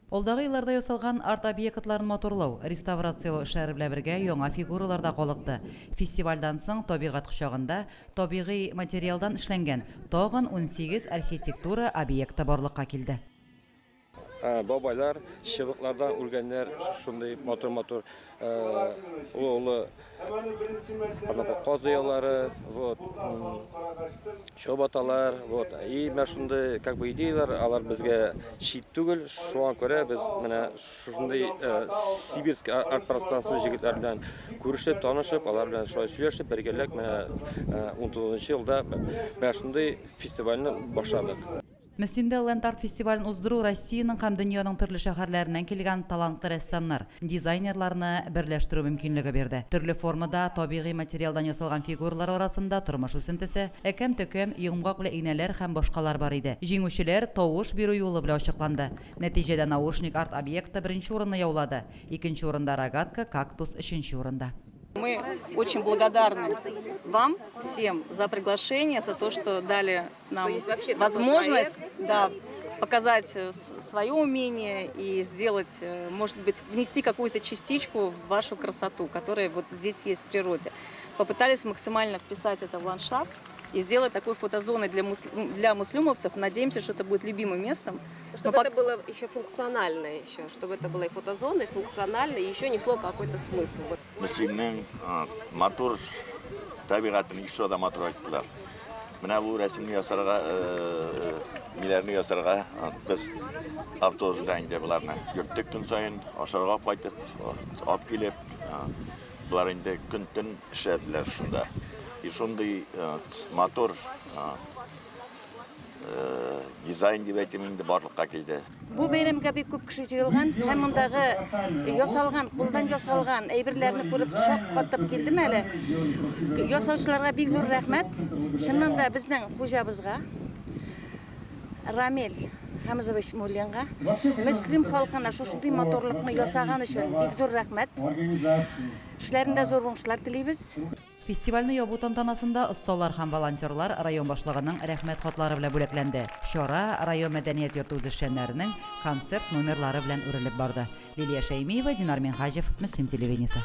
Олдағы елларда ясалган арт объектларын моторлау, реставрациялау эшләре белән бергә яңа фигуралар да калыкты. Фестивальдан соң табигать кочагында табигый материалдан эшләнгән тагын 18 архитектура объекты барлыкка килде. Бабайлар, чыбыклардан үлгәннәр, шундый мотор улы казыялары, чобаталар, и шундый как бы идеялар, алар безгә чит түгел, шуңа күрә без менә шундый сибирский арт пространство җегетләр белән күрешеп, танышып, алар белән шулай сөйләшеп, бергәләп менә 19 елда менә шундый фестивальне башладык. Месендә Ленд-арт фестивален уздыру Россиянең һәм дөньяның төрле шәһәрләреннән килгән талантлы рәссамнар, дизайнерларны берләштерү мөмкинлеге бирде. Төрле формада табигый материалдан ясалган фигуралар арасында тормыш үсентесе, әкәм-төкәм, йомгак белән инәләр һәм башкалар бар иде. Җиңүчеләр тавыш бирү юлы белән ачыкланды. Нәтиҗәдә наушник арт объекты беренче урынны яулады, икенче урында рогатка, кактус өченче урында. Мы очень благодарны вам всем за приглашение, за то, что дали нам возможность показать свое умение и сделать, может быть, внести какую-то частичку в вашу красоту, которая вот здесь есть в природе. Попытались максимально вписать это в ландшафт и сделать такой фотозоной для муслюмовцев. Надеемся, что это будет любимым местом. Чтобы это было еще функционально, чтобы это было и фотозона, и функционально, и еще несло какой-то смысл. Müslüm'ün motor tabiatını işe de motor ettiler. Buna bu resimli yasarga, milerini yasarga biz avtobüsden indi bularını. Yürüttük gün sayın aşağıya kaydık, ap gelip bular indi günden işlediler şunda. Şunday motor дизайн дип әйтәм инде барлыкка килде. Бу бәйрәмгә бик күп кеше җыелган һәм мондагы ясалган, кулдан ясалган әйберләрне күреп шок катып килдем әле. Ясаучыларга бик зур рәхмәт. Чыннан да безнең хуҗабызга Рамил Хамзович Мулленга мөслим халкына шушындый моторлыкны ясаган өчен бик зур рәхмәт. Эшләрендә зур уңышлар телибез. Фестивальне ябу тантанасында осталар һәм волонтерлар район башлыгының рәхмәт хатлары белән бүләкләнде. Чара район мәдәният йорты үзешчәннәренең концерт номерлары белән үрелеп барды. Лилия Шәймиева, Динар Минхаҗев, Мөслим телевидениесе.